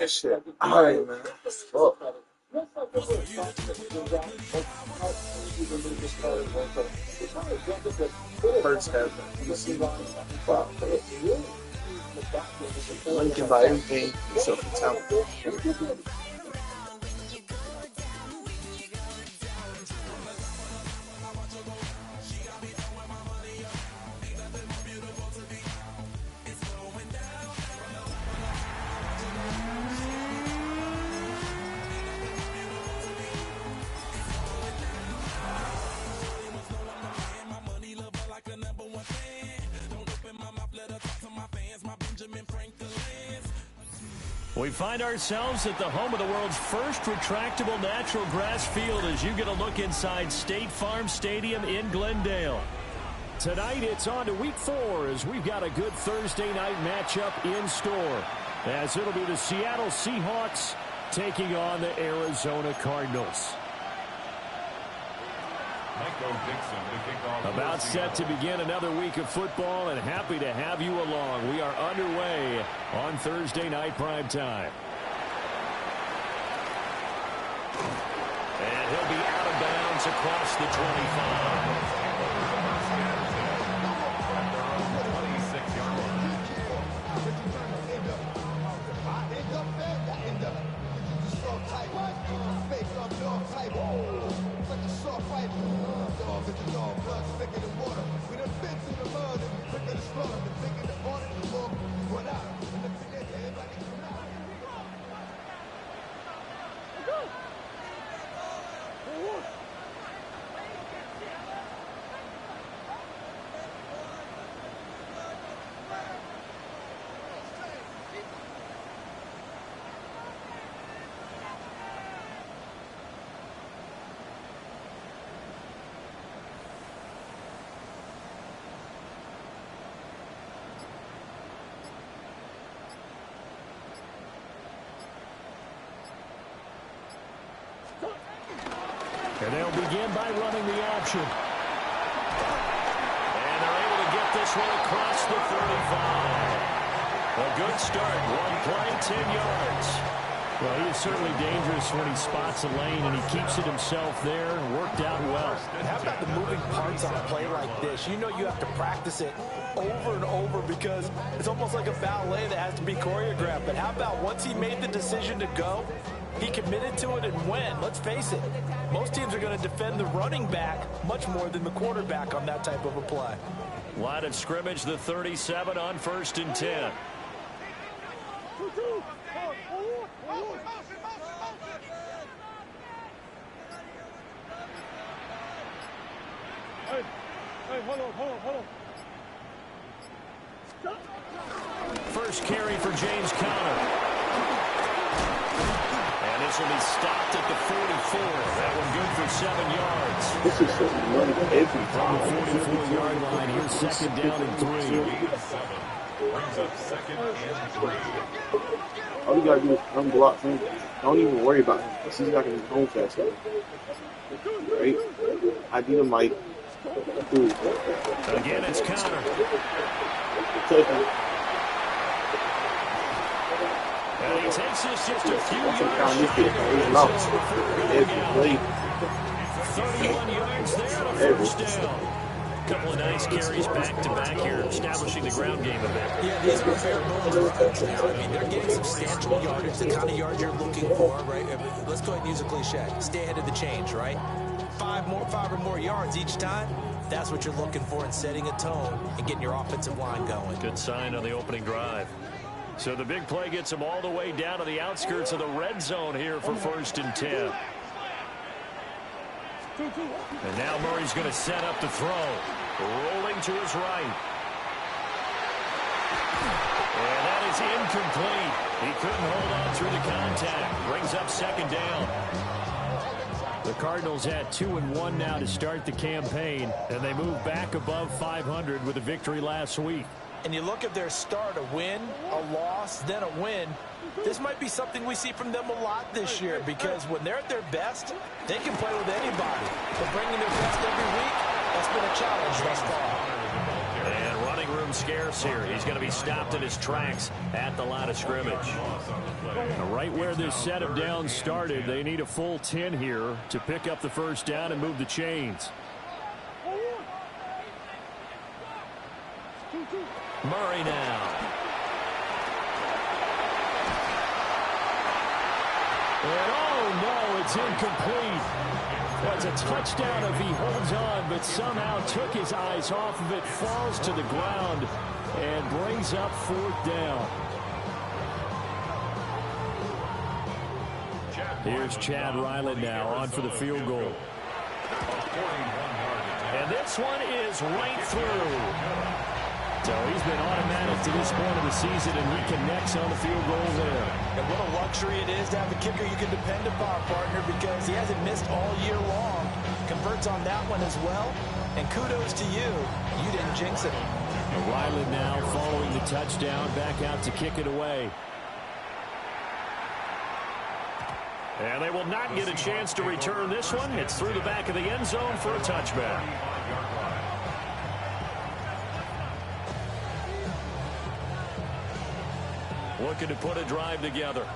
Shit. All right, man. Fuck. First half. Money can buy everything except for talent. We find ourselves at the home of the world's first retractable natural grass field as you get a look inside State Farm Stadium in Glendale. Tonight it's on to week 4 as we've got a good Thursday night matchup in store. As it'll be the Seattle Seahawks taking on the Arizona Cardinals. About set to begin another week of football, and happy to have you along. We are underway on Thursday night prime time. And he'll be out of bounds across the 25. And they'll begin by running the option. And they're able to get this one across the 35. A good start. One play, 10 yards. Well, he is certainly dangerous when he spots a lane, and he keeps it himself there and worked out well. How about the moving parts on a play like this? You know you have to practice it over and over because it's almost like a ballet that has to be choreographed. But how about once he made the decision to go, he committed to it and went. Let's face it, most teams are going to defend the running back much more than the quarterback on that type of a play. Line of scrimmage, the 37 on 1st and 10. Hold on. First carry for James Conner. And this will be stopped at the 44. That one good for 7 yards. This is just money every From the 44-yard line, here's second down and 3. Brings up second and 3. All you gotta do is unblock him. Don't even worry about him. He's not gonna be home fast. Right? I need him like. Again, it's Conner. Take him. And he takes this just a few yards. 31 yards there on a first down. A couple of nice carries back-to-back here, establishing the ground game a bit. Yeah, these are fair ball offense now. I mean, they're getting substantial yardage, the kind of yards you're looking for, right? Let's go ahead and use a cliche. Stay ahead of the change, right? 5 or more yards each time. That's what you're looking for in setting a tone and getting your offensive line going. Good sign on the opening drive. So the big play gets him all the way down to the outskirts of the red zone here for 1st and 10. And now Murray's going to set up to throw. Rolling to his right. And that is incomplete. He couldn't hold on through the contact. Brings up second down. The Cardinals had 2-1 now to start the campaign, and they move back above 500 with a victory last week. and you look at their start, a win, a loss, then a win, this might be something we see from them a lot this year, because when they're at their best, they can play with anybody. But bringing their best every week, that's been a challenge thus far. And running room scarce here. He's going to be stopped in his tracks at the line of scrimmage. Right where this set of downs started, they need a full 10 here to pick up the first down and move the chains. Murray now. And oh no, it's incomplete. That's a touchdown if he holds on, but somehow took his eyes off of it, falls to the ground, and brings up fourth down. Here's Chad Ryland now on for the field goal. And this one is right through. So he's been automatic to this point of the season, and he connects on the field goal there. And what a luxury it is to have a kicker you can depend upon, partner, because he hasn't missed all year long. Converts on that one as well. And kudos to you. You didn't jinx it. Ryland now following the touchdown, back out to kick it away. And they will not get a chance to return this one. It's through the back of the end zone for a touchback. Looking to put a drive together.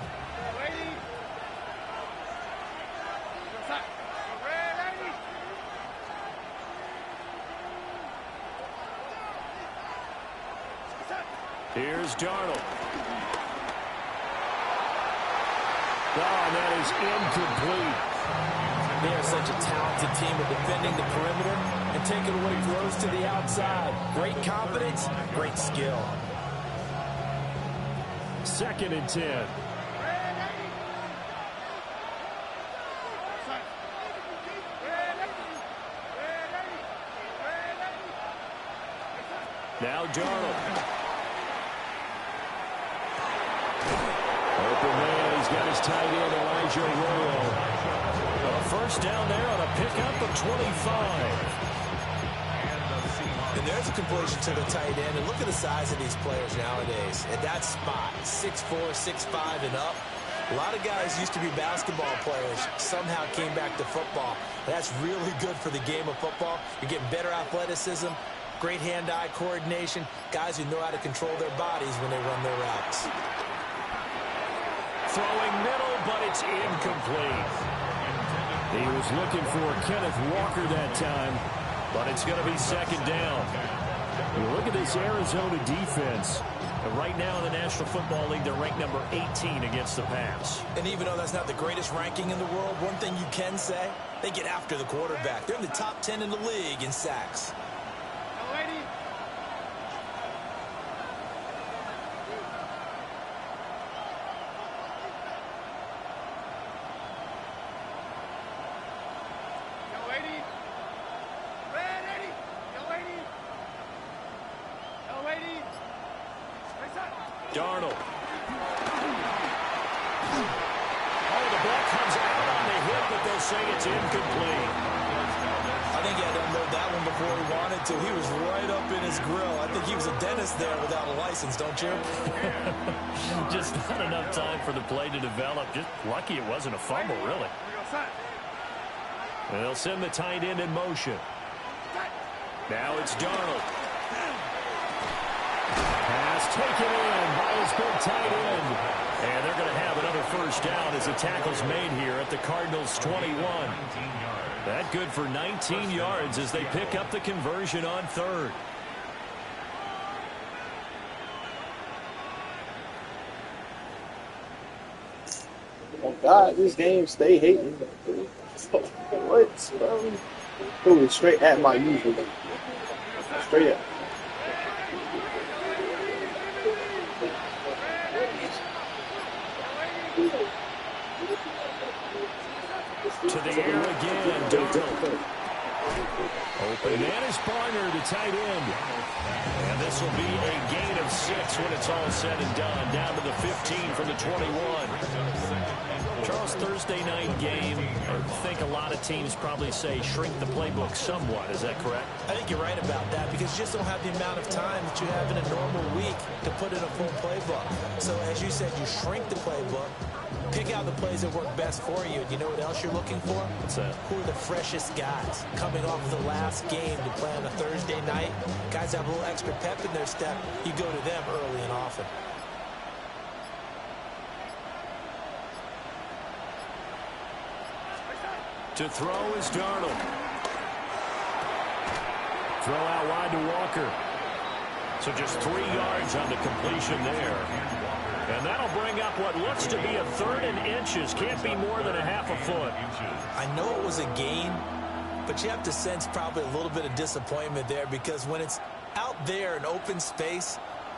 Here's Darnold. Oh, that is incomplete. They are such a talented team at defending the perimeter and taking away throws to the outside. Great confidence, great skill. 2nd and 10. Now Darnold. Open man, he's got his tight end, Elijah Arroyo. A first down there on a pickup of 25. And there's a completion to the tight end. And look at the size of these players nowadays. At that spot, 6'4", 6'5", and up. A lot of guys used to be basketball players, somehow came back to football. That's really good for the game of football. You're getting better athleticism, great hand-eye coordination, guys who know how to control their bodies when they run their routes. Throwing middle, but it's incomplete. He was looking for Kenneth Walker that time, but it's going to be 2nd down. You look at this Arizona defense. Right now in the National Football League, they're ranked number 18 against the pass. And even though that's not the greatest ranking in the world, one thing you can say, they get after the quarterback. They're in the top 10 in the league in sacks. Darnold. Oh, the ball comes out on the hit, but they'll say it's incomplete. I think he had to unload that one before he wanted to. He was right up in his grill. I think he was a dentist there without a license, don't you? Just not enough time for the play to develop. Just lucky it wasn't a fumble, really. And they'll send the tight end in motion. Now it's Darnold. Pass taken in by his big tight end. And they're going to have another first down as the tackle's made here at the Cardinals' 21. That good for 19 yards as they pick up the conversion on 3rd. Oh God, this game stay hating. What, bro? Going straight at my usual. Straight at. To the air again, Darnold. Open man is Barner, the tight end. And this will be a gain of 6 when it's all said and done. Down to the 15 from the 21. Charles, Thursday night game, I think a lot of teams probably say shrink the playbook somewhat. Is that correct? I think you're right about that because you just don't have the amount of time that you have in a normal week to put in a full playbook. So as you said, you shrink the playbook, pick out the plays that work best for you. And you know what else you're looking for? What's that? Who are the freshest guys coming off the last game to play on a Thursday night? Guys have a little extra pep in their step. You go to them early and often. To throw is Darnold. Throw out wide to Walker. So just 3 yards on the completion there. And that'll bring up what looks to be a 3rd and inches. Can't be more than a half a foot. I know it was a gain, but you have to sense probably a little bit of disappointment there because when it's out there in open space,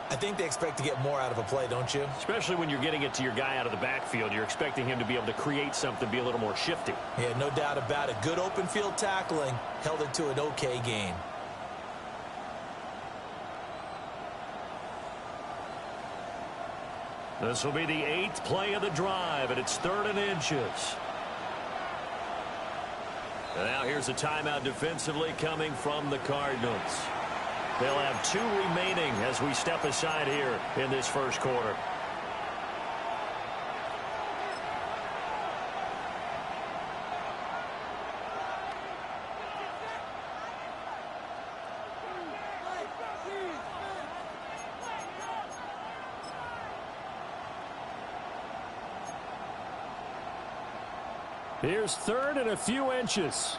I think they expect to get more out of a play, don't you? Especially when you're getting it to your guy out of the backfield. You're expecting him to be able to create something, be a little more shifty. Yeah, no doubt about it. Good open field tackling held it to an okay gain. This will be the 8th play of the drive, and it's 3rd and inches. And now here's a timeout defensively coming from the Cardinals. They'll have 2 remaining as we step aside here in this first quarter. Here's 3rd and a few inches.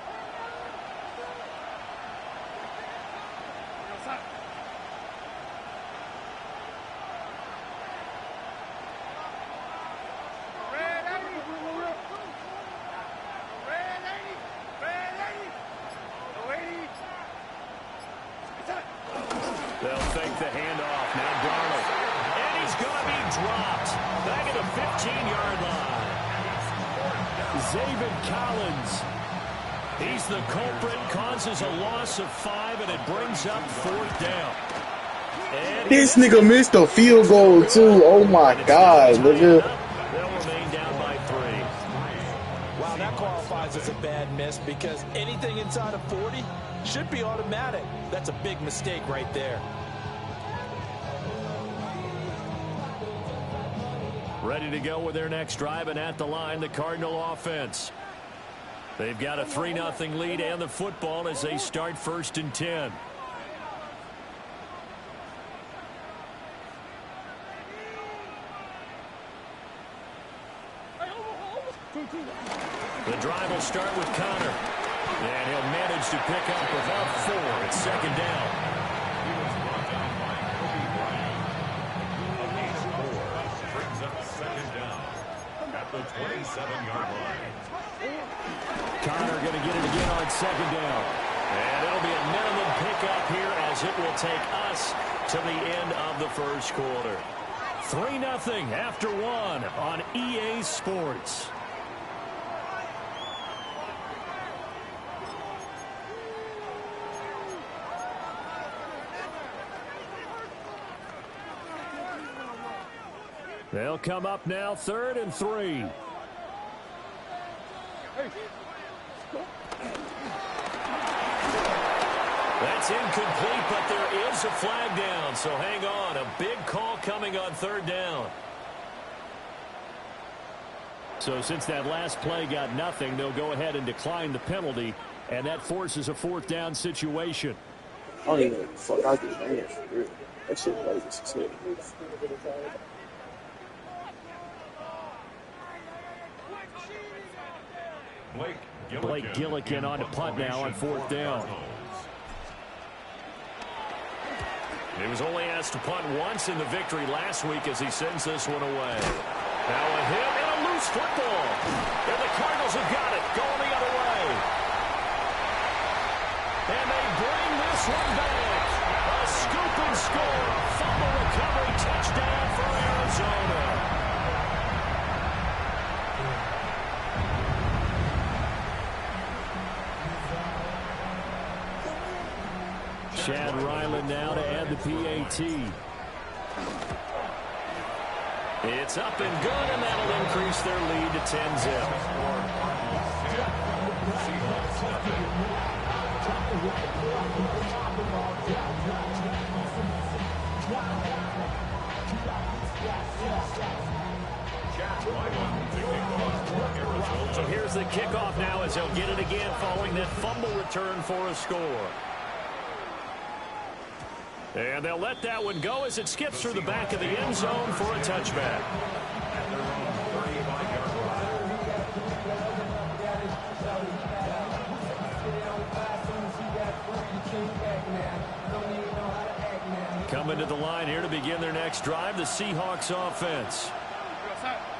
They'll fake the handoff. Now Darnold. And he's going to be dropped. Back at the 15-yard line. Zaven Collins. He's the culprit. Causes a loss of 5, and it brings up 4th down. And This nigga missed a field goal, too. Oh, my God, nigga. They'll remain down by 3. Wow, that qualifies as a bad miss because anything inside of 40 should be automatic. That's a big mistake right there. Ready to go with their next drive, and at the line, the Cardinal offense. They've got a 3-0 lead and the football as they start 1st and 10. The drive will start with Connor. And he'll manage to pick up about 4. It's 2nd down. Brings up 2nd down at the 27-yard line. Connor going to get it again on 2nd down. And it'll be a minimum pickup here as it will take us to the end of the first quarter. 3-0 after 1 on EA Sports. They'll come up now 3rd and 3. That's incomplete, but there is a flag down, so hang on. A big call coming on 3rd down. So since that last play got nothing, they'll go ahead and decline the penalty, and that forces a 4th down situation. I don't even know what the fuck I did, man. For real. That shit was as shit. Blake Gillikin on to punt now on 4th down. He was only asked to punt once in the victory last week as he sends this one away. Now a hit and a loose football. And the Cardinals have got it, going the other way. And they bring this one back. A scoop and score. Fumble recovery touchdown for Arizona. Chad Ryland now to add the PAT. It's up and good, and that'll increase their lead to 10-zip. So here's the kickoff now as he'll get it again following that fumble return for a score. And they'll let that one go as it skips through the back of the end zone for a touchback. Coming to the line here to begin their next drive, the Seahawks offense.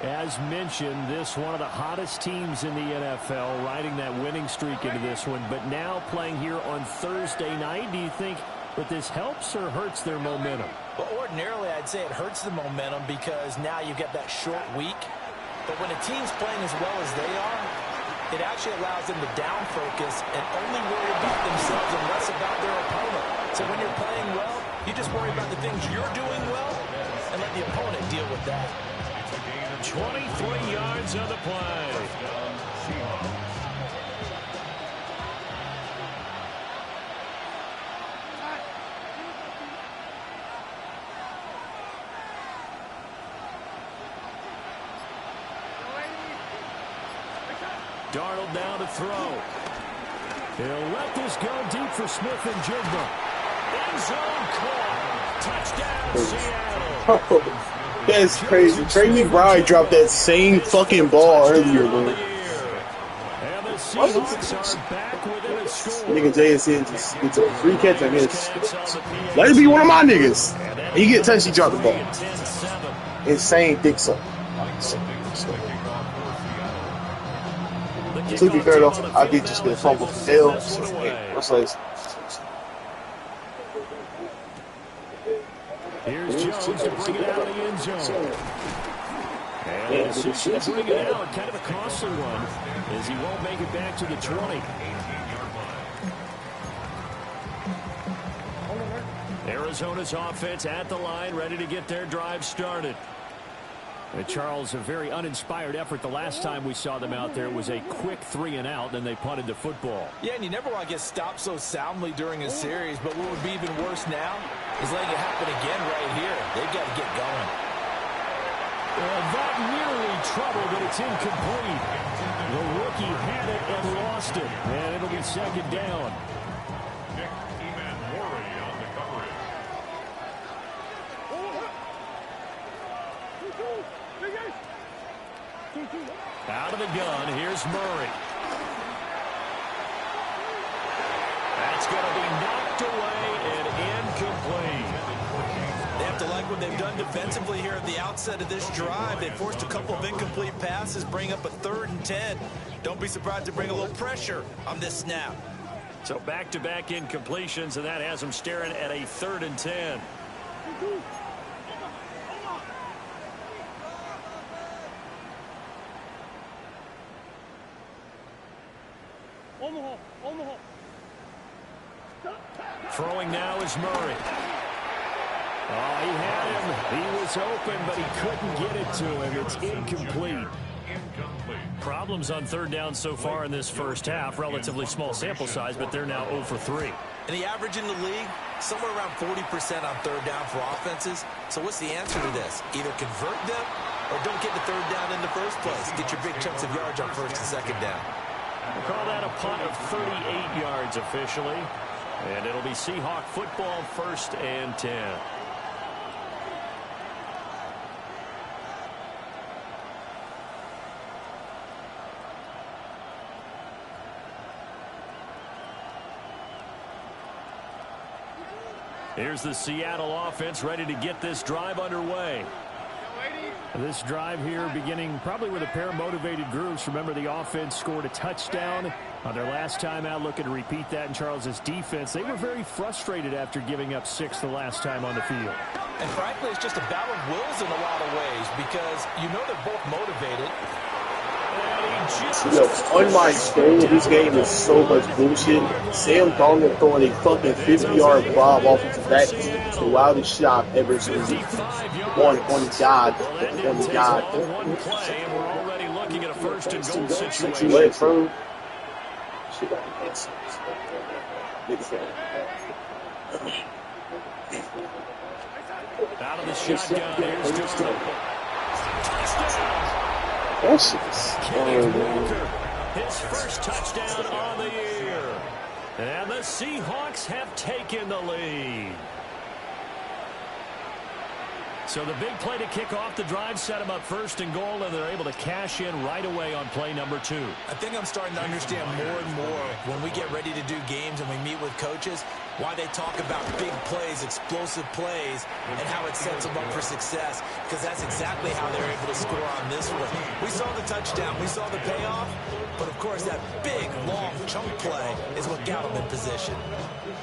As mentioned, this one of the hottest teams in the NFL, riding that winning streak into this one, but now playing here on Thursday night. Do you think that this helps or hurts their momentum? Well, ordinarily, I'd say it hurts the momentum because now you get that short week. But when a team's playing as well as they are, it actually allows them to down focus and only worry about themselves and less about their opponent. So when you're playing well, you just worry about the things you're doing well and let the opponent deal with that. 23 yards on the play. Darnold now to throw. He'll let this go deep for Smith and Jigba. End zone caught. Touchdown, Seattle. That's crazy. Trey McBride dropped that same fucking ball earlier, bro. And the Seahawks are back within a score. Nigga JSN just gets a free catch, I guess. Let it be one of my niggas. And you get touched, he dropped the ball. Insane dick suck. To be fair though, I did just get a fumble for Dale. Here's Jones to bring it out of the end zone. And the decision to bring it out, kind of a costly one, as he won't make it back to the 20. Arizona's offense at the line, ready to get their drive started. And Charles, a very uninspired effort the last time we saw them out there. It was a quick 3-and-out, then they punted the football. Yeah, and you never want to get stopped so soundly during a series, but what would be even worse now is letting it happen again right here. They've got to get going. Well, that nearly trouble, but it's incomplete. The rookie had it and lost it, and it'll be second down. Out of the gun, here's Murray. That's going to be knocked away and incomplete. They have to like what they've done defensively here at the outset of this drive. They forced a couple of incomplete passes, bring up a 3rd and 10. Don't be surprised to bring a little pressure on this snap. So back-to-back incompletions, and that has them staring at a 3rd and 10. Throwing now is Murray. Oh, he had him. He was open, but he couldn't get it to him. It's incomplete. Problems on 3rd down so far in this first half. Relatively small sample size, but they're now 0 for 3. And the average in the league, somewhere around 40% on 3rd down for offenses. So what's the answer to this? Either convert them or don't get the 3rd down in the first place. Get your big chunks of yards on 1st and 2nd down. We'll call that a punt of 38 yards officially. And it'll be Seahawk football, 1st and 10. Here's the Seattle offense ready to get this drive underway. This drive here beginning probably with a pair of motivated groups. Remember, the offense scored a touchdown on their last time out, looking to repeat that in Charles's defense. They were very frustrated after giving up 6 the last time on the field. And frankly, it's just a battle of wills in a lot of ways because you know they're both motivated. And he Yo, on my soul, this game is so much bullshit. Sam Darnold throwing a fucking 50-yard bomb off of that is the wildest shit I've ever seen. On God. On God. One play, and we're already looking at a first and goal situation. What, bro? Shit don't make sense. Big fan. Out of the shotgun, here's Darnold. Touchdown! That shit is His first touchdown on the year. And the Seahawks have taken the lead. So the big play to kick off the drive set them up first and goal, and they're able to cash in right away on play number 2. I think I'm starting to understand more and more when we get ready to do games and we meet with coaches why they talk about big plays, explosive plays, and how it sets them up for success, because that's exactly how they're able to score on this one. We saw the touchdown, we saw the payoff, but of course that big, long chunk play is what got them in position.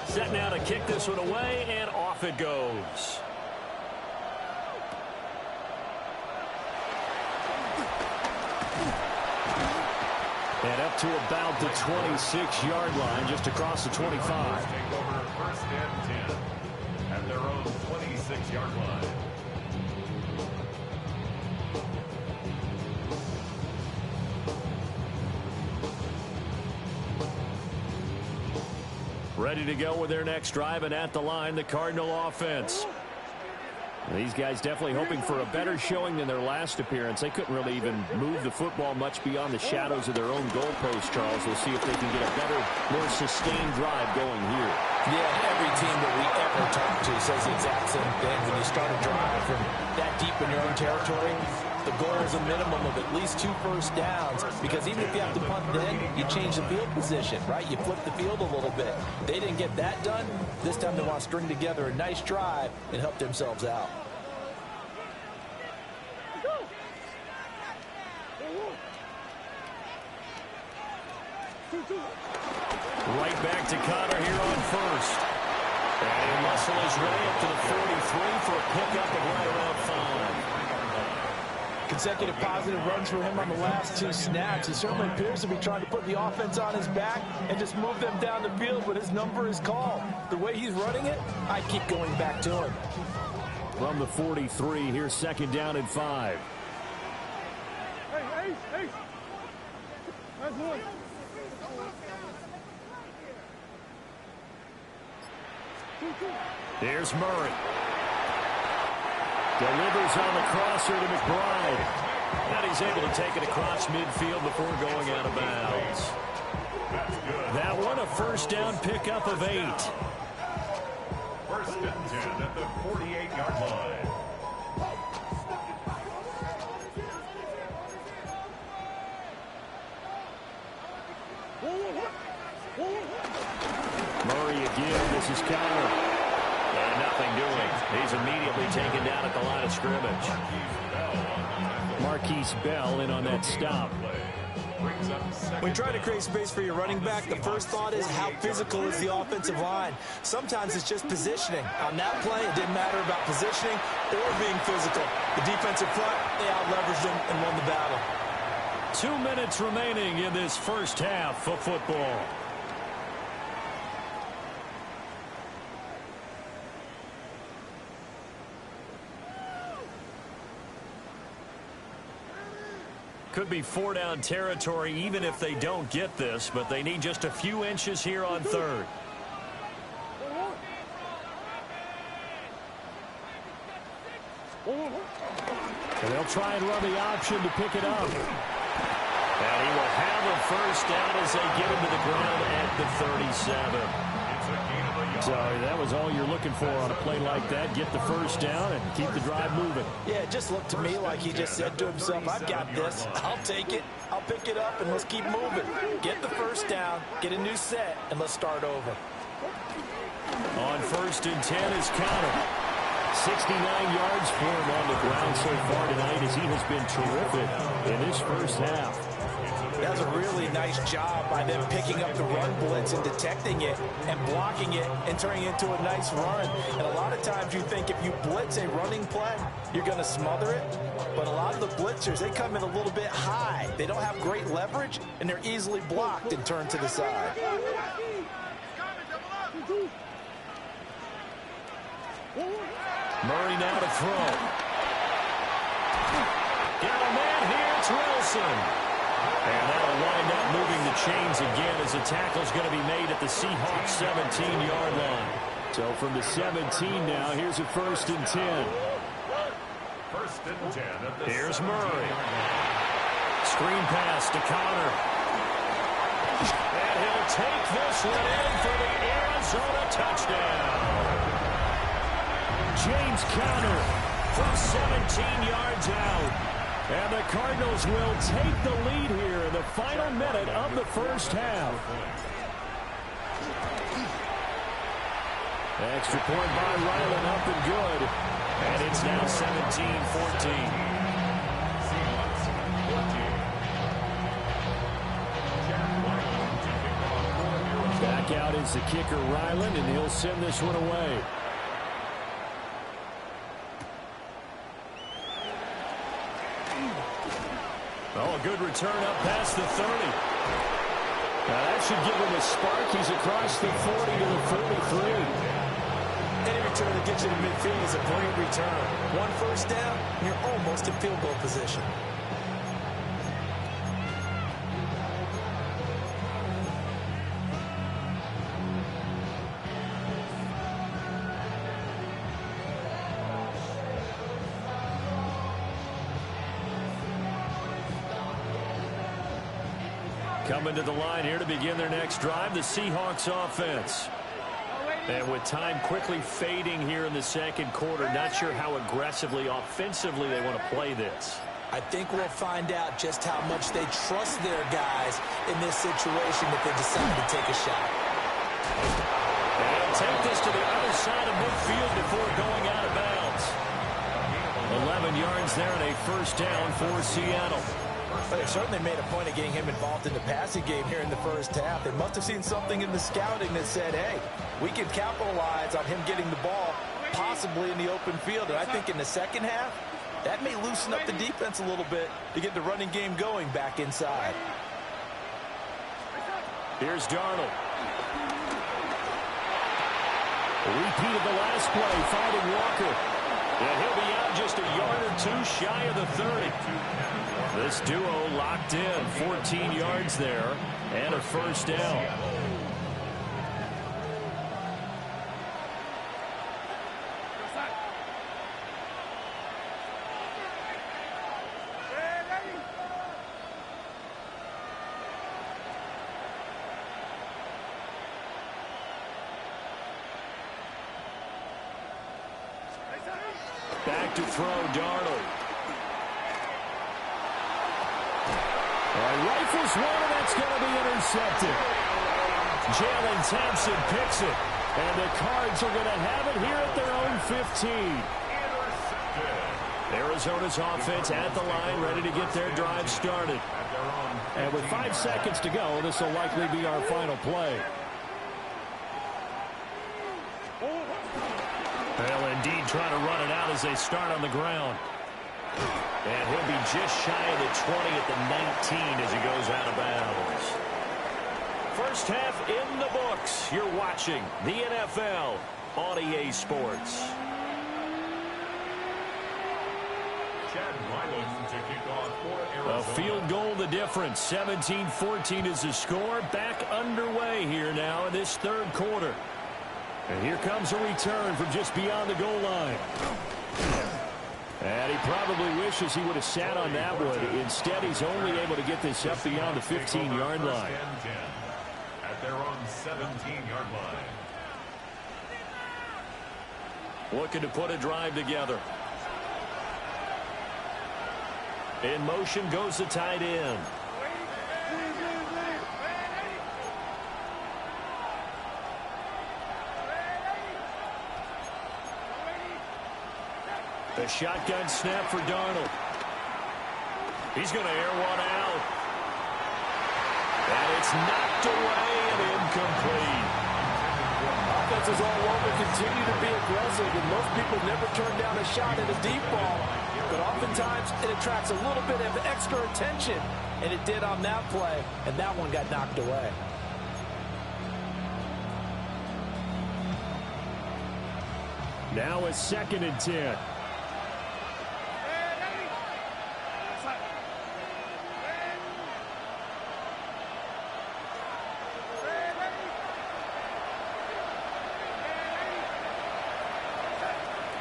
Set now to kick this one away, and off it goes. And up to about the 26-yard line, just across the 25. Take over first and 10 at their own 26-yard line. Ready to go with their next drive, and at the line, the Cardinal offense. These guys definitely hoping for a better showing than their last appearance. They couldn't really even move the football much beyond the shadows of their own goalpost, Charles. We'll see if they can get a better, more sustained drive going here. Yeah, every team that we ever talk to says the exact same thing. When you start a drive from that deep in your own territory, the goal is a minimum of at least 2 first downs, because even if you have to punt then, you change the field position, right? You flip the field a little bit. They didn't get that done. This time they want to string together a nice drive and help themselves out. Right back to Connor here on first. And he'll muscle his way up to the 43 for a pickup of right around 5. Consecutive positive runs for him on the last 2 snaps. He certainly appears to be trying to put the offense on his back and just move them down the field, but his number is called. The way he's running it, I keep going back to him. From the 43, here's second down and 5. Hey. Nice one. Here's Murray. Delivers on the crosser to McBride. And he's able to take it across midfield before going out of bounds. That one, a first down pickup of 8. First and 10 at the 48-yard line. Murray again. This is Connor. And nothing doing. He's immediately taken down at the line of scrimmage. Marquise Bell in on that stop. When trying to create space for your running back, the first thought is how physical is the offensive line. Sometimes it's just positioning. On that play, it didn't matter about positioning or being physical. The defensive front, they out-leveraged them and won the battle. 2 minutes remaining in this first half of football. Could be 4-down territory even if they don't get this, but they need just a few inches here on third. And they'll try and run the option to pick it up. And he will have a first down as they get him to the ground at the 37. So that was all you're looking for on a play like that. Get the first down and keep the drive moving. Yeah, it just looked to me like he just said to himself, I've got this. I'll take it. I'll pick it up, and let's keep moving. Get the first down, get a new set, and let's start over. On first and 10 is Connor. 69 yards for him on the ground so far tonight as he has been terrific in this first half. does a really nice job by them picking up the run blitz and detecting it and blocking it and turning it into a nice run. And a lot of times you think if you blitz a running play, you're going to smother it. But a lot of the blitzers, they come in a little bit high. They don't have great leverage, and they're easily blocked and turned to the side. Murray now to throw. Got a man here, it's Wilson. And that'll wind up moving the chains again as the tackle's going to be made at the Seahawks 17-yard line. So from the 17 now, here's a 1st and 10. 1st and 10 at the Here's Murray. Screen pass to Connor. And he'll take this one in for the Arizona touchdown. James Conner from 17 yards out. And the Cardinals will take the lead here in the final minute of the first half. Extra point by Ryland, up and good. And it's now 17-14. Back out is the kicker, Ryland, and he'll send this one away. Oh, a good return up past the 30. Now that should give him a spark. He's across the 40 to the 43. Any return that gets you to midfield is a great return. 1 first down, you're almost in field goal position. Coming to the line here to begin their next drive, the Seahawks offense. And with time quickly fading here in the second quarter, not sure how aggressively, offensively they want to play this. I think we'll find out just how much they trust their guys in this situation if they decide to take a shot. And they'll take this to the other side of midfield before going out of bounds. 11 yards there and a 1st down for Seattle. But they certainly made a point of getting him involved in the passing game here in the first half. They must have seen something in the scouting that said, hey, we can capitalize on him getting the ball possibly in the open field. And I think in the second half, that may loosen up the defense a little bit to get the running game going back inside. Here's Darnold. A repeat of the last play, finding Walker. And he'll be out just a yard or two shy of the 30. This duo locked in, 14 yards there, and a 1st down. Back to throw, Darnold. Rifles one, and that's going to be intercepted. Jalen Thompson picks it, and the Cards are going to have it here at their own 15. Arizona's offense at the line, ready to get their drive started. And with 5 seconds to go, this will likely be our final play. Well, indeed, trying to run it out as they start on the ground. And he'll be just shy of the 20 at the 19 as he goes out of bounds. First half in the books. You're watching the NFL on EA Sports. A field goal the difference. 17-14 is the score. Back underway here now in this third quarter. And here comes a return from just beyond the goal line. And he probably wishes he would have sat on that one. Instead, he's only able to get this up beyond the 15-yard line. At their own 17-yard line. Looking to put a drive together. In motion goes the tight end. The shotgun snap for Darnold. He's going to air one out. It's knocked away and incomplete. Offenses all over continue to be aggressive, and most people never turn down a shot at a deep ball. But oftentimes it attracts a little bit of extra attention, and it did on that play, and that one got knocked away. Now it's 2nd and 10.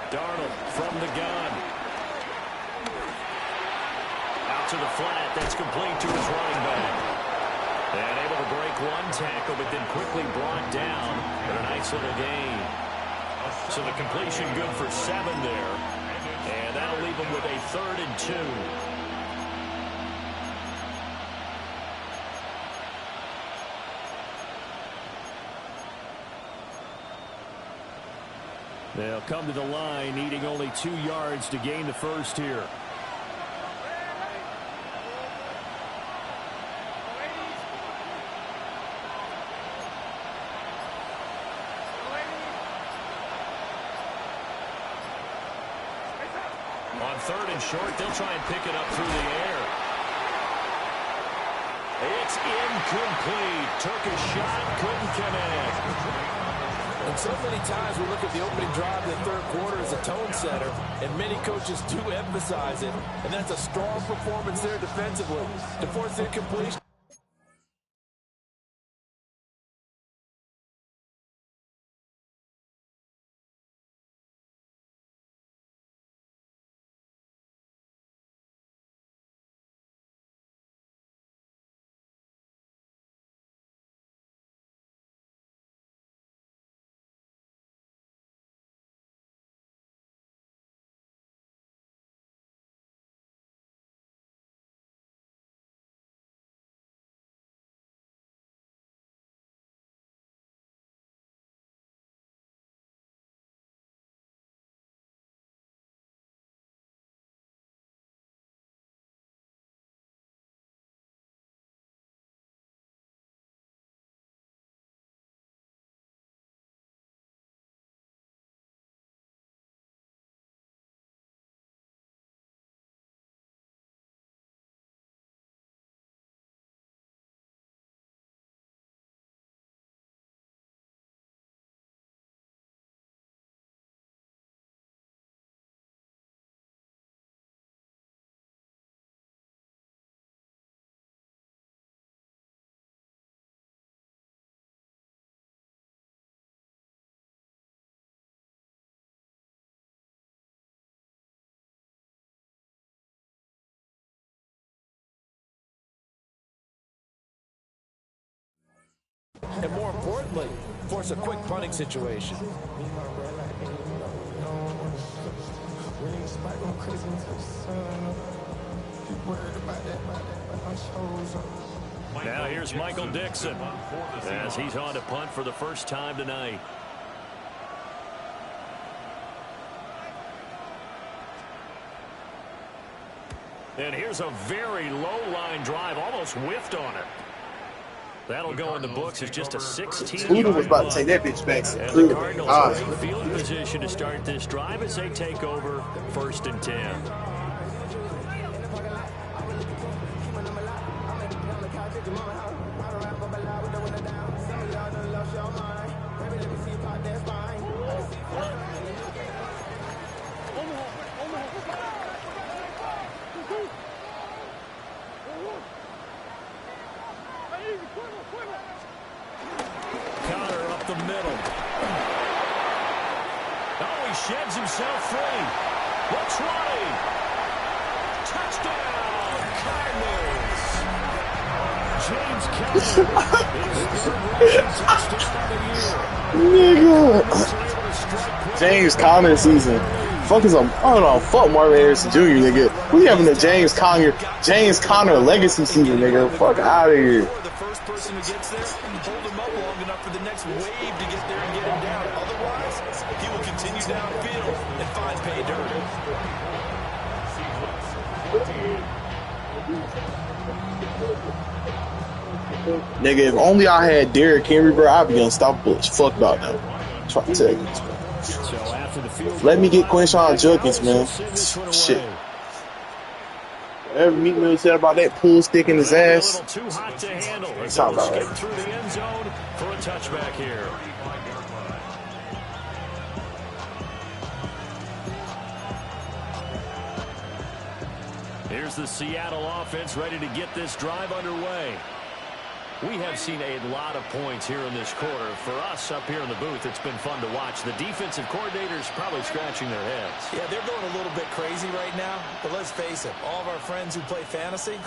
Darnold from the gun. Out to the flat. That's complete to his running back. And able to break one tackle, but then quickly brought down. But a nice little gain. So the completion good for 7 there. And that'll leave him with a 3rd and 2. They'll come to the line, needing only 2 yards to gain the first here. On 3rd and short, they'll try and pick it up through the air. It's incomplete. Took a shot, couldn't connect. And so many times we look at the opening drive in the third quarter as a tone setter, and many coaches do emphasize it. And that's a strong performance there defensively to force the incompletion. And more importantly, force a quick punting situation. Now here's Michael Dixon as he's on to punt for the first time tonight. And here's a very low line drive, almost whiffed on it. That'll go in the books as just a 16-yard Voodoo was about to take that bitch back. And the Cardinals are in field position to start this drive as they take over 1st and 10. Connor up the middle. Oh, he sheds himself free. Looks right. Touchdown, Cardinals. James Conner is the rushing touchdown of the year. Nigga. James Conner season. Fuck is I don't know. Fuck Marvin Harrison Jr. Nigga. We having a James Conner legacy season, nigga. Fuck out of here. The first person who gets there, hold him up long enough for the next wave to get there and get him down. Otherwise, he will continue downfield and find pay dirt. Nigga, if only I had Derrick Henry, bro, I'd be unstoppable as fuck about that. I'm trying to tell you this, man. So after the field Let me get goal line, Quinshon Judkins, man. send this one Shit. away. Whatever Meek Mill said about that pool stick in his A ass. little too hot to handle. As Sound they'll about skip right. through the end zone for a touchback here. Here's the Seattle offense ready to get this drive underway. We have seen a lot of points here in this quarter. For us up here in the booth, it's been fun to watch. The defensive coordinators probably scratching their heads. Yeah, they're going a little bit crazy right now, but let's face it, all of our friends who play fantasy,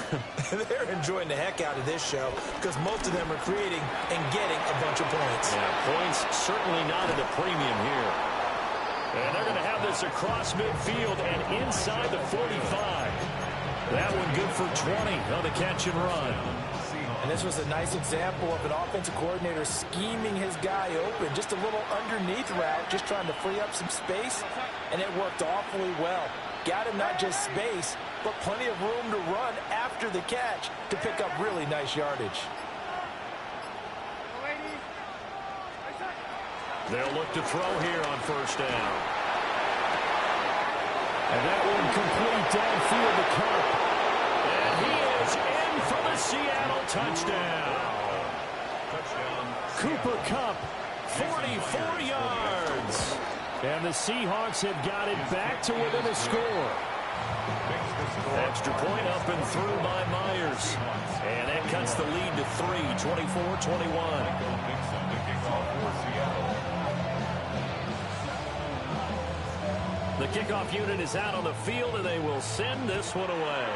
they're enjoying the heck out of this show because most of them are creating and getting a bunch of points. Yeah, points certainly not at a premium here. And they're going to have this across midfield and inside the 45. That one good for 20 on the catch and run. And this was a nice example of an offensive coordinator scheming his guy open. Just a little underneath route, just trying to free up some space, and it worked awfully well. Got him not just space, but plenty of room to run after the catch to pick up really nice yardage. They'll look to throw here on first down. And that one complete downfield to Cup. And he is in for the Seattle touchdown. Cooper Kupp, 44 yards. And the Seahawks have got it back to within a score. Extra point up and through by Myers. And that cuts the lead to 3, 24-21. The kickoff unit is out on the field, and they will send this one away.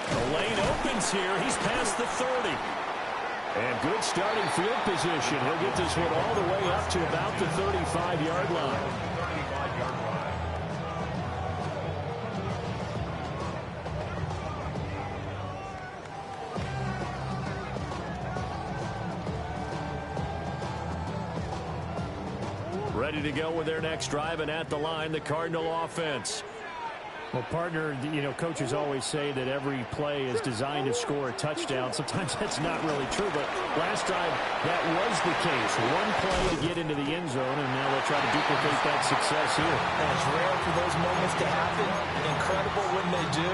The lane opens here. He's past the 30. And good starting field position. He'll get this one all the way up to about the 35-yard line. Ready to go with their next drive, and at the line, the Cardinal offense. Well, partner, you know, coaches always say that every play is designed to score a touchdown. Sometimes that's not really true, but last drive, that was the case. One play to get into the end zone, and now they'll try to duplicate that success here. And it's rare for those moments to happen. Incredible when they do.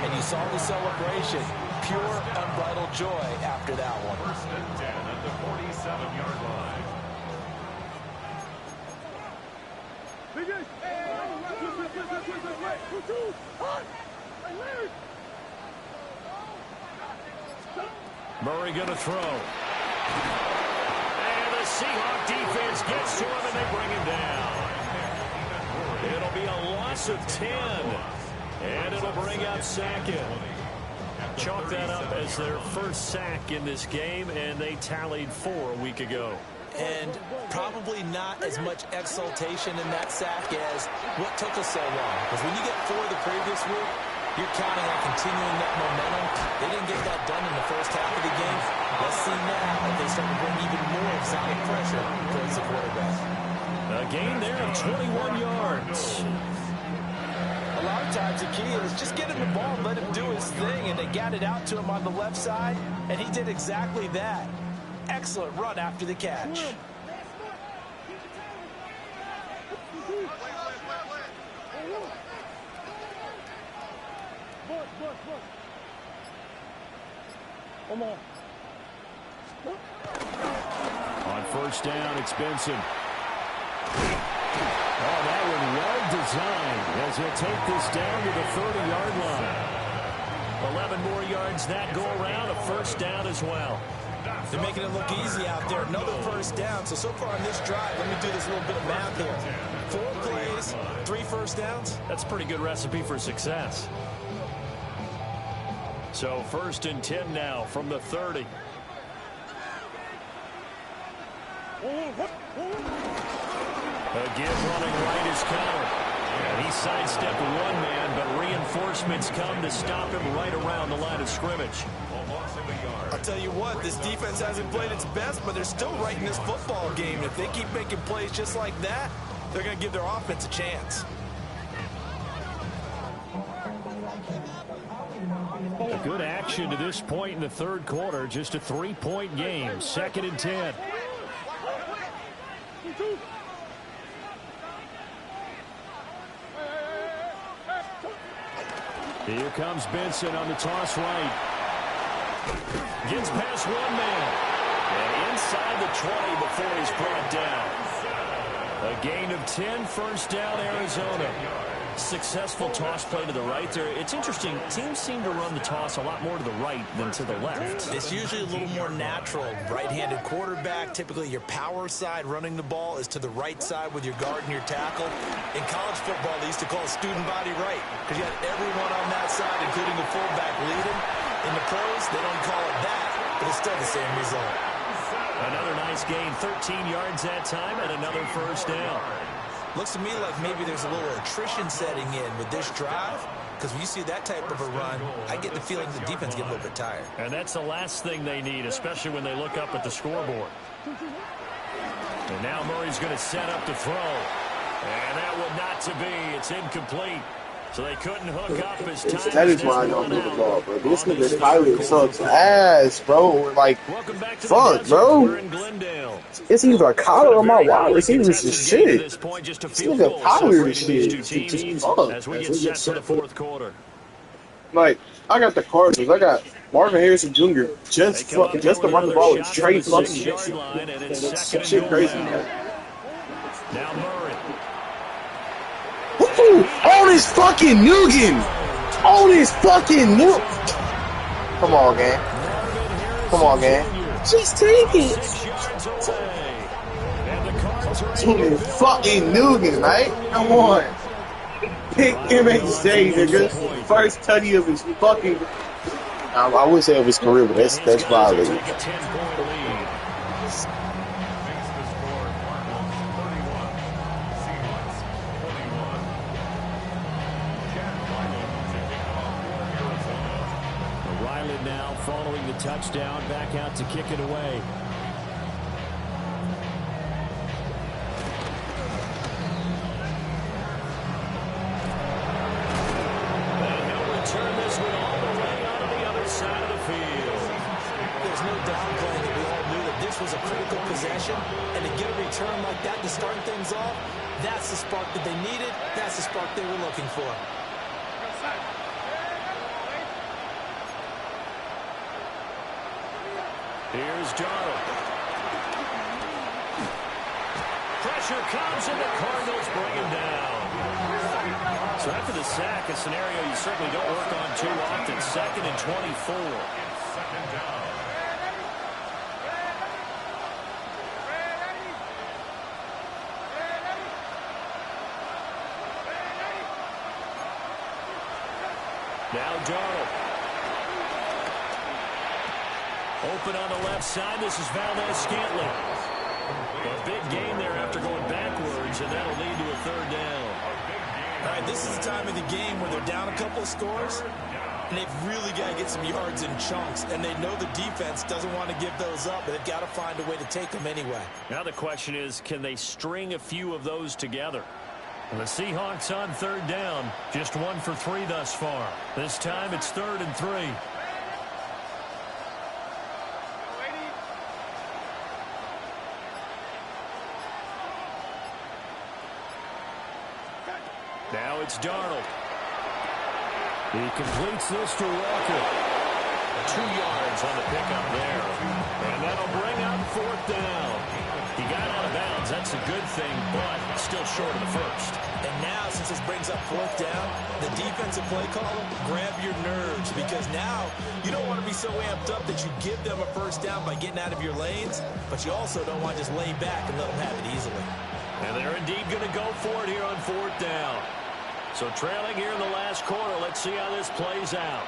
And you saw the celebration. Pure, unbridled joy after that one. First and 10 at the 47-yard line. Murray going to throw. And the Seahawk defense gets to him, and they bring him down. It'll be a loss of 10. And it'll bring up Sackett. Chalk that up as their first sack in this game, and they tallied 4 a week ago. And probably not as much exultation in that sack as what took us so long. Because when you get 4 the previous week, you're counting on continuing that momentum. They didn't get that done in the first half of the game. Let's see now if they start to bring even more exotic pressure towards the quarterback. A gain there of 21 yards. A lot of times the key is just get him the ball and let him do his thing. And they got it out to him on the left side, and he did exactly that. Excellent run after the catch. On first down, it's Benson. Oh, that one well designed as he'll take this down to the 30-yard line. 11 more yards that go around, a first down as well. They're making it look easy out there. Another first down. So far on this drive, let me do this little bit of math here. 4 plays, 3 first downs. That's a pretty good recipe for success. So first and 10 now from the 30. Again running right is Connor. And he sidestepped one man, but reinforcements come to stop him right around the line of scrimmage. I'll tell you what, this defense hasn't played its best, but they're still right in this football game. If they keep making plays just like that, they're going to give their offense a chance. A good action to this point in the third quarter. Just a 3-point game. 2nd and 10. Here comes Benson on the toss right. Gets past one man. And inside the 20 before he's brought down. A gain of 10, first down, Arizona. Successful toss play to the right there. It's interesting. Teams seem to run the toss a lot more to the right than to the left. It's usually a little more natural. Right-handed quarterback, typically your power side running the ball is to the right side with your guard and your tackle. In college football, they used to call it student body right because you had everyone on that side, including the fullback, leading. In the pros, they don't call it that, but it's still the same result. Another nice gain, 13 yards that time, and another first down. Looks to me like maybe there's a little attrition setting in with this drive, because when you see that type of a run, I get the feeling the defense gets a little bit tired. And that's the last thing they need, especially when they look up at the scoreboard. And now Murray's going to set up to throw. And that one not to be. It's incomplete. So they couldn't hook up as time. That is why I don't do the ball, bro. This nigga Tyler sucks ass, bro. Like, fuck, bro. We're in Glendale. It's either a collar or my wide receivers is shit. This nigga Tyler is shit. Fuck. As we get set for the fourth quarter. Like, I got the Cardinals. I got Marvin Harrison Jr. just to run the ball with straight fucking shit. Shit crazy, man. Now Murray. On his fucking Nugan! On his fucking Nugan! Come on, gang. Come on, gang. Just take it. On his fucking Nugan, right? Come on. Pick MHJ, nigga. First tutty of his fucking... I would say of his career, but that's violated. Following the touchdown, back out to kick it away. And he'll return this one all the way out of the other side of the field. There's no downplaying it. We all knew that this was a critical possession, and to get a return like that to start things off, that's the spark that they needed. That's the spark they were looking for. Here's Darnold. Pressure comes, and the Cardinals bring him down. So after the sack, a scenario you certainly don't work on too often. 2nd and 24. Now Darnold. Open on the left side. This is Valdez-Scantling. A big gain there after going backwards, and that'll lead to a third down. All right, this is the time of the game where they're down a couple of scores, and they've really got to get some yards in chunks, and they know the defense doesn't want to give those up, but they've got to find a way to take them anyway. Now the question is, can they string a few of those together? And the Seahawks on third down, just 1 for 3 thus far. This time it's 3rd and 3. Now it's Darnold. He completes this to Walker. 2 yards on the pickup there. And that'll bring up 4th down. He got out of bounds. That's a good thing, but still short of the first. And now, since this brings up 4th down, the defensive play caller, grab your nerves, because now you don't want to be so amped up that you give them a first down by getting out of your lanes, but you also don't want to just lay back and let them have it easily. And they're indeed going to go for it here on 4th down. So trailing here in the last quarter. Let's see how this plays out.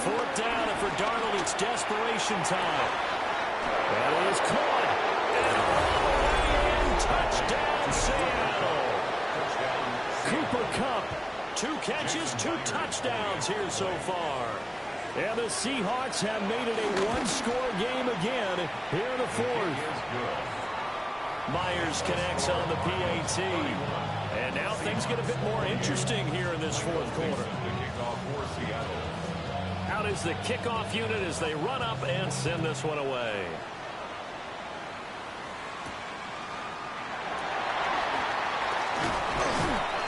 Fourth down, and for Darnold, it's desperation time. That is caught. And touchdown, Seattle. Cooper Kupp, 2 catches, 2 touchdowns here so far. And the Seahawks have made it a one-score game again here in the 4th. Myers connects on the PAT. And now things get a bit more interesting here in this 4th quarter. Out is the kickoff unit as they run up and send this one away.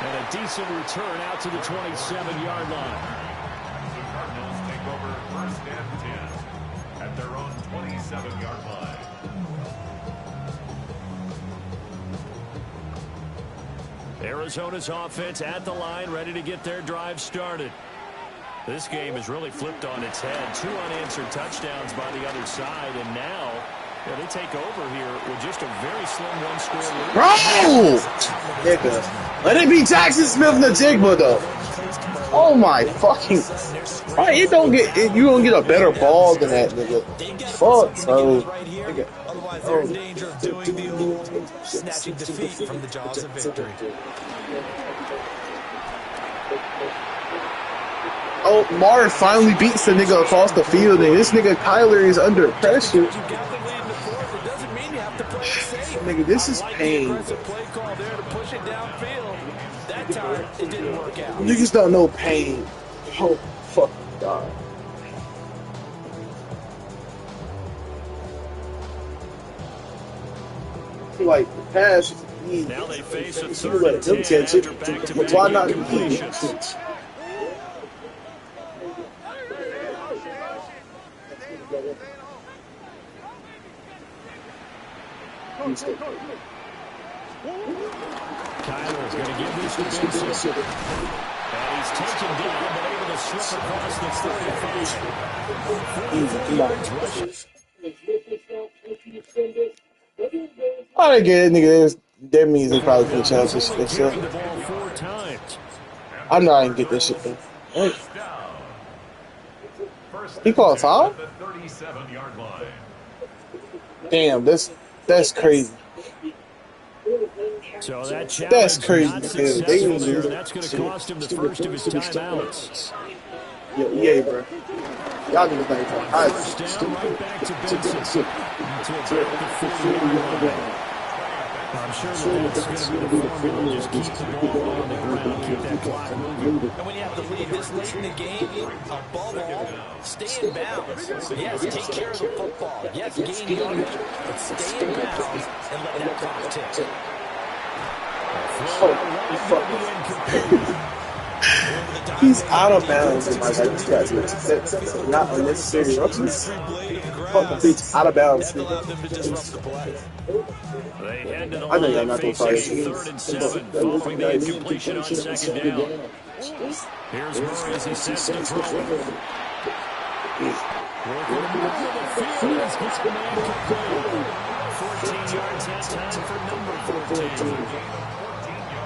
And a decent return out to the 27-yard line. The Cardinals take over 1st and 10 at their own 27-yard line. Arizona's offense at the line, ready to get their drive started. This game has really flipped on its head. 2 unanswered touchdowns by the other side, and now they take over here with just a very slim one-score lead. Bro! Nigga. Let it be Jackson Smith and the Jigma, though. Oh my fucking... Right, you don't get a better ball than that, nigga. Fuck, bro. Nigga. Otherwise, they're in danger of doing the old snatching defeat from the jaws of victory. Oh, Marv finally beats the nigga across the field, and this nigga Kyler is under pressure. Nigga, this is pain. Niggas don't know pain. Oh, fucking God. Like, the pass is easy. Now they face a You 3rd let and them 10 catch it. after back-to-back Why not incompletions. Kyler's going to give this to Benson. And he's taken down, but able to slip across the 35. I didn't get it, nigga. That means they probably could challenge this shit. The ball 4 times. I'm not gonna get this shit though. Hey. He called foul? Damn, that's crazy. So that That's crazy. not successful there. That's going to cost him the first of his timeouts. Yo, EA, bro. Y'all niggas think First down, right back to Benson. To about the 40-yard line. I'm sure that's going to be the formula. Just keep the ball on the ground, keep that clock moving. And when you have to lead this late in the game, above all, stay in bounds. Yes, take care of the football. Yes, gain yardage, but stay in bounds and let that clock tick. He's out of bounds in my guys' That's not unnecessary rushes. Fuck the bitch out of bounds. I know y'all not gonna fight. 3rd and 7 following the incompletion on 2nd down. Here's Murray as he sets the throw. Working the middle of the field as he's going to incomplete. 14 yards that time for number 14.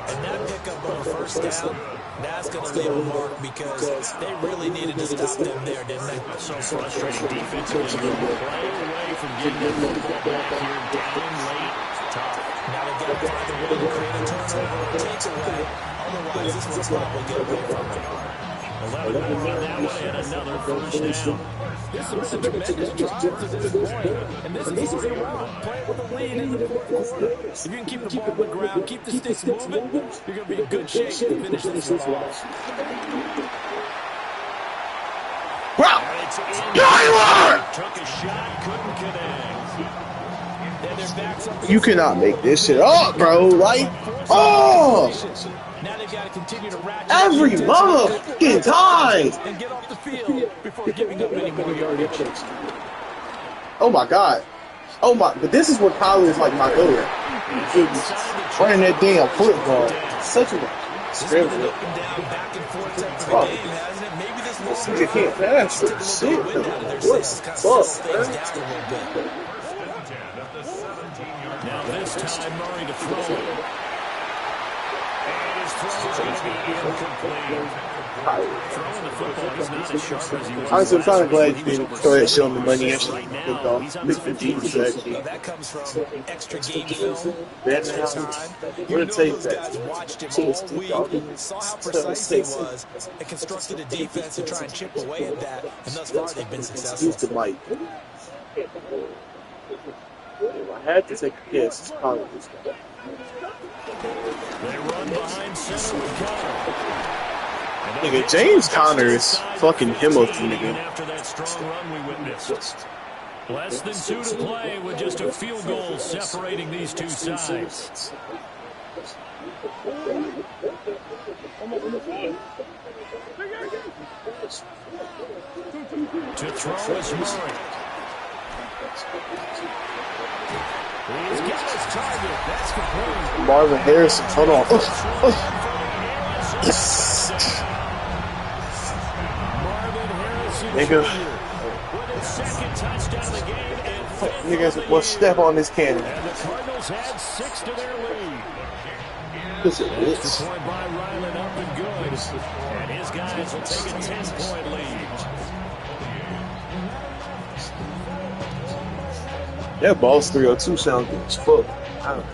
And that pickup on the first down, that's going to leave a mark because they really needed to stop them there, didn't they? So frustrating defensively. Play away from getting the football back here down late. Tough. Now they've got to find a way to create a turnover or takeaway. Otherwise, this one's probably get away from them. 11 on that one and another first down. This has been a tremendous drive to this point. And this is all you want. Play with a lead in the 4th quarter. If you can keep the ball on the ground, keep the sticks moving, you're going to be in good shape to finish this one off. Wow! Took a shot, couldn't connect. You cannot make this shit up, bro. Like, oh! Now they've got to continue to ratchet Every motherfucking time! and get off the field before giving up any more yardage. Oh my God. Oh my, but this is what Kyler is like my go at. Running that damn football. Such a scrimmage. Fuck. You can't pass it. Shit. What's fuck, man? Now this time Murray to throw it. And his throw is going to be incomplete. Throwing the football, he's not as sharp as he was. Honestly, I'm kind of glad you He was didn't over throw that shit on the money. 6 Actually, right good now. dog. He's on his 15th. That comes from extra game film, That's extra how time. what You it know takes. those guys watched him all week, saw how precise he was, and constructed a defense to try and chip away at that. And thus far, they've been successful. Use the mic. If I had to take a guess, it's probably this guy. They run behind center with Conner. Nigga, James Conner is fucking Hamilton, nigga. After that strong run we witnessed. Less than 2 to play with just a field goal separating these two sides. To throw is Murray. He's got his target. That's complete. Marvin Harrison, hold on. Yes. Marvin Harrison Nigga. with his second touchdown of the game and fifth Niggas will step on this cannon. And the Cardinals had 6 to their lead. This is Extra point by Ryland up and good. And his guys will take a 10-point lead. that Boss 302 sound good as fuck. I don't know.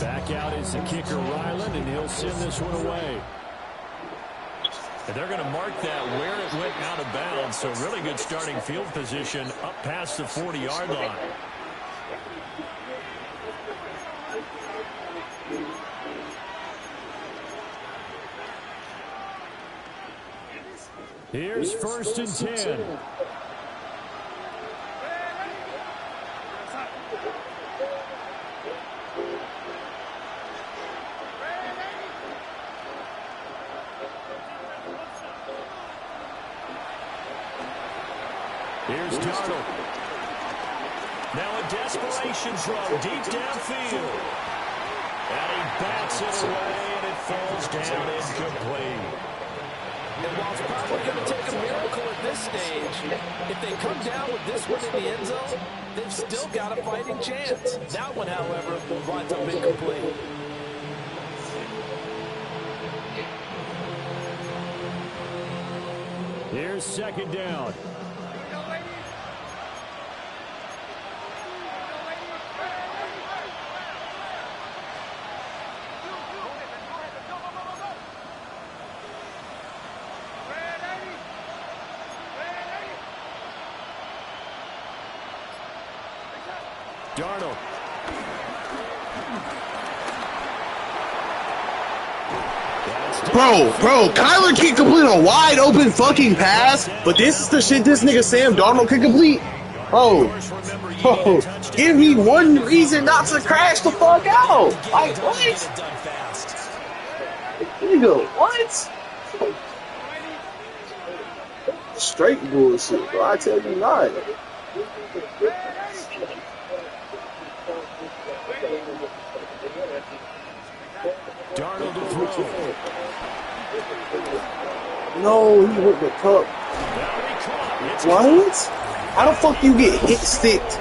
Back out is the kicker Ryland, and he'll send this one away. And they're going to mark that where it went out of bounds. So really good starting field position up past the 40-yard line. Here's 1st and 10. Here's Darnold. Now a desperation throw deep downfield. And he bats it away, and it falls down incomplete. And while it's probably going to take a miracle at this stage, if they come down with this one in the end zone, they've still got a fighting chance. That one, however, winds up incomplete. Here's 2nd down. Darnold. Bro, Kyler can't complete a wide open fucking pass, but this is the shit this nigga Sam Darnold can complete. Bro, give me one reason not to crash the fuck out. Like, what? Nigga, what? Straight bullshit, bro. I tell you not. Darnold to throw. No, he hit the cup. What? How the fuck you get hit sticked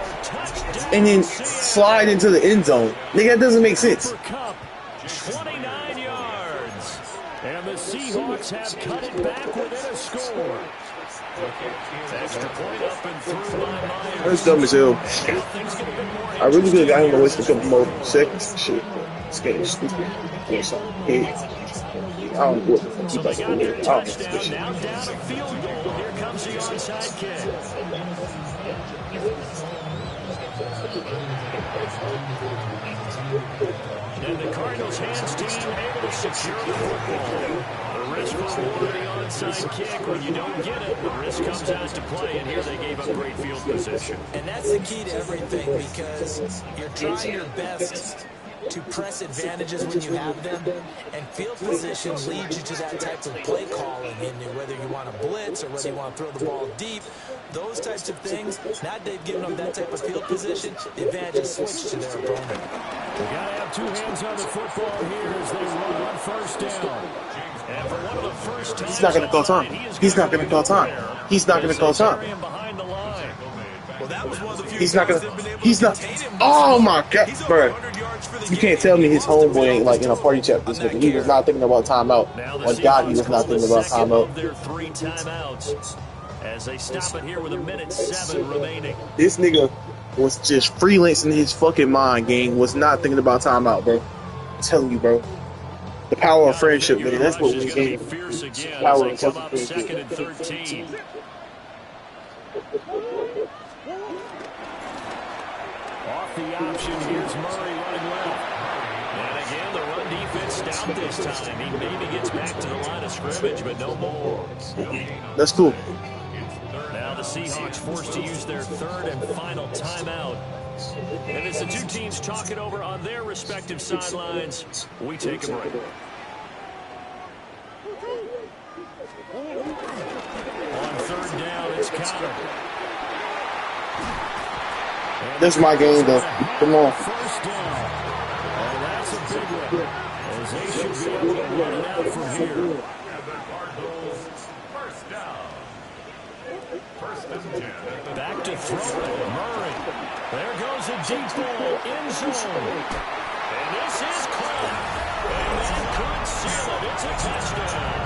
and then slide into the end zone? Nigga, that doesn't make sense. 29 yards. And the Seahawks have cut it back within a score. Extra point up and through by Myers. That's dumb as hell. I really could have got him to waste a couple more seconds. Shit, it's getting stupid. Yes, I don't know what the fuck So you they got their about touchdown, now down a field goal. Here comes the onside kick. And the Cardinals hands team able to secure the football. The risk reward of the onside kick. When you don't get it, the risk comes out to play, and here they gave up great field position. And that's the key to everything, because you're trying your best to press advantages when you have them, and field position leads you to that type of play calling, and whether you want to blitz or whether you want to throw the ball deep, those types of things. Now they've given them that type of field position, the advantage is switched to their opponent. We got to have two hands on the football here as they run on 1st down. And for one of the first times, He's not going to call time. He's not going to call time. He's not going to call time. Behind the line. Well, that was one of the few He's not times gonna. they've been able He's to not. contain him. Oh my god, He's over bro! 100 yards for the You game. can't tell me his He lost homeboy the ain't like in a party chat with on this that nigga. He was carry. not thinking about timeout. Now the On God, he Seahawks was not call the thinking about second timeout. of their 3 timeouts as they stop it here with 1:07 remaining. This nigga was just freelancing his fucking mind, gang. Was not thinking about timeout, bro. I'm telling you, bro. The power of friendship, nigga. That's what we Is going to be need. fierce again as Power they of come fucking up friendship. 2nd and 13. Off the option, here's Murray running left. And again, the run defense stout this time. He maybe gets back to the line of scrimmage, but no more. That's cool. Now the Seahawks forced to use their 3rd and final timeout. And as the two teams talk it over on their respective sidelines, we take a break. On 3rd down, it's Connor. This is my game, though. Come on. First down. And that's a big one. As they should be able to run it out from here. And the Cardinals first down. 1st and 10. Back to throw it. Murray. There goes a deep ball. End zone. And this is caught. And that could seal it. It's a touchdown.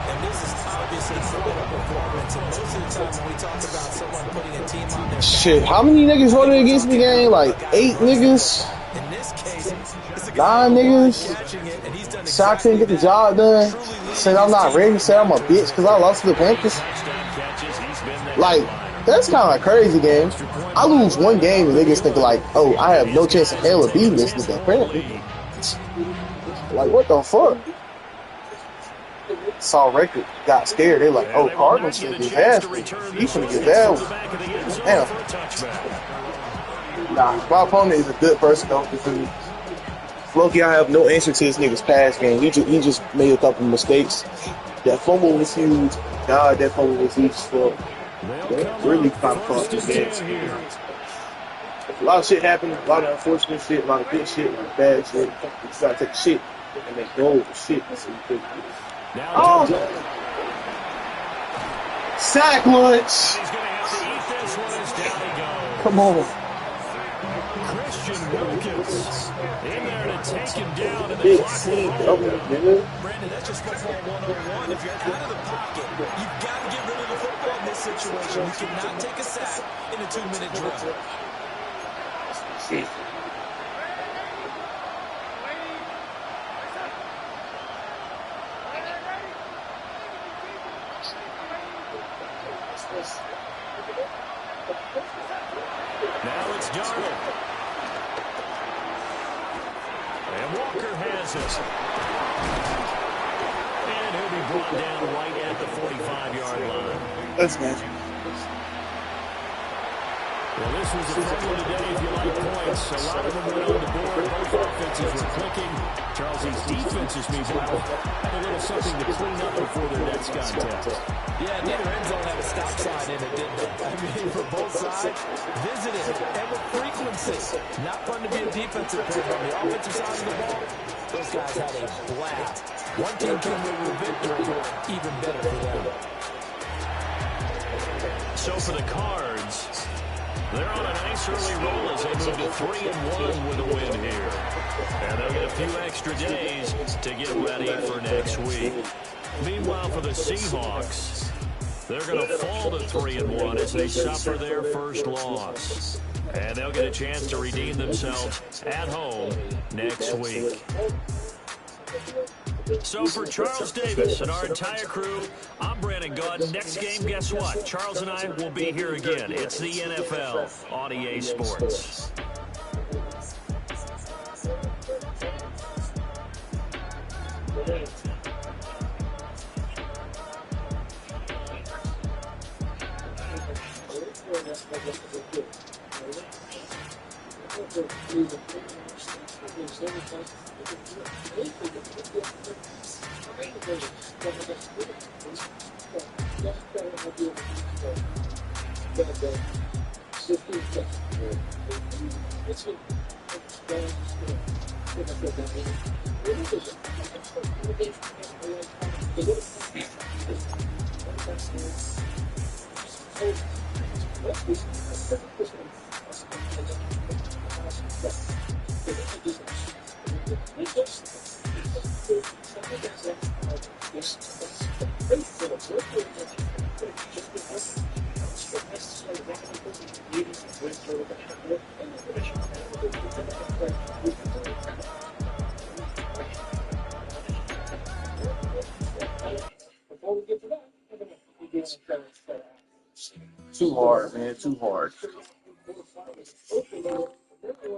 And this is obviously quite a performance. And most of the time when we talk about someone putting a team on their Shit, how many niggas voted against me, gang? Like 8 niggas? in this case, it's a 9 niggas? catching it, and he's done Shot couldn't get the job done. Said I'm not ready. Said I'm a bitch because I lost to the Panthers. Touchdown catches. He's been there. Like, that's kind of crazy, game. I lose one game and niggas think like, oh, I have no chance in hell of beating this nigga. Apparently. Like, what the fuck? Saw record, got scared. They like, oh, Cardinals should get his ass. He finna get that one. Damn. Nah, my opponent is a good person though. Because Loki, I have no answer to this nigga's pass game. He just made a couple mistakes. That fumble was huge. God, that fumble was huge as fuck. That really kind of cost this game. A lot of shit happened. A lot of unfortunate shit. A lot of good shit. A lot of bad shit. You just gotta take the shit and make gold with shit. That's what you think. Oh! Sack lunch! Come on. Christian Wilkins in there to take him down. And Big C, Brandon, that's just football 101. If you're out of the pocket, you've got to get rid of the football in this situation. You cannot take a sack in a 2-minute drill. Now it's Darnold. And Walker has it. And he'll be brought down right at the 45-yard line. That's magic. Well, this was a fun one today if you like points. A lot of them went on the board. Both offenses were clicking. Charles's defenses, meanwhile, had a little something to clean up before their next contest. Yeah, neither end zone had a stop sign in it, didn't it? I mean, for both sides, visited and with frequency. Not fun to be a defensive player. On the offensive side of the ball, those guys had a blast. One team came away with a victory, even better for them. So for the Cards, they're on a nice early roll as they move to 3-1 with a win here. And they'll get a few extra days to get ready for next week. Meanwhile, for the Seahawks, they're going to fall to 3-1 as they suffer their first loss. And they'll get a chance to redeem themselves at home next week. So for Charles Davis and our entire crew, I'm Brandon Gaunt. Next game, guess what? Charles and I will be here again. It's the NFL on EA Sports. Too hard, man. Too hard.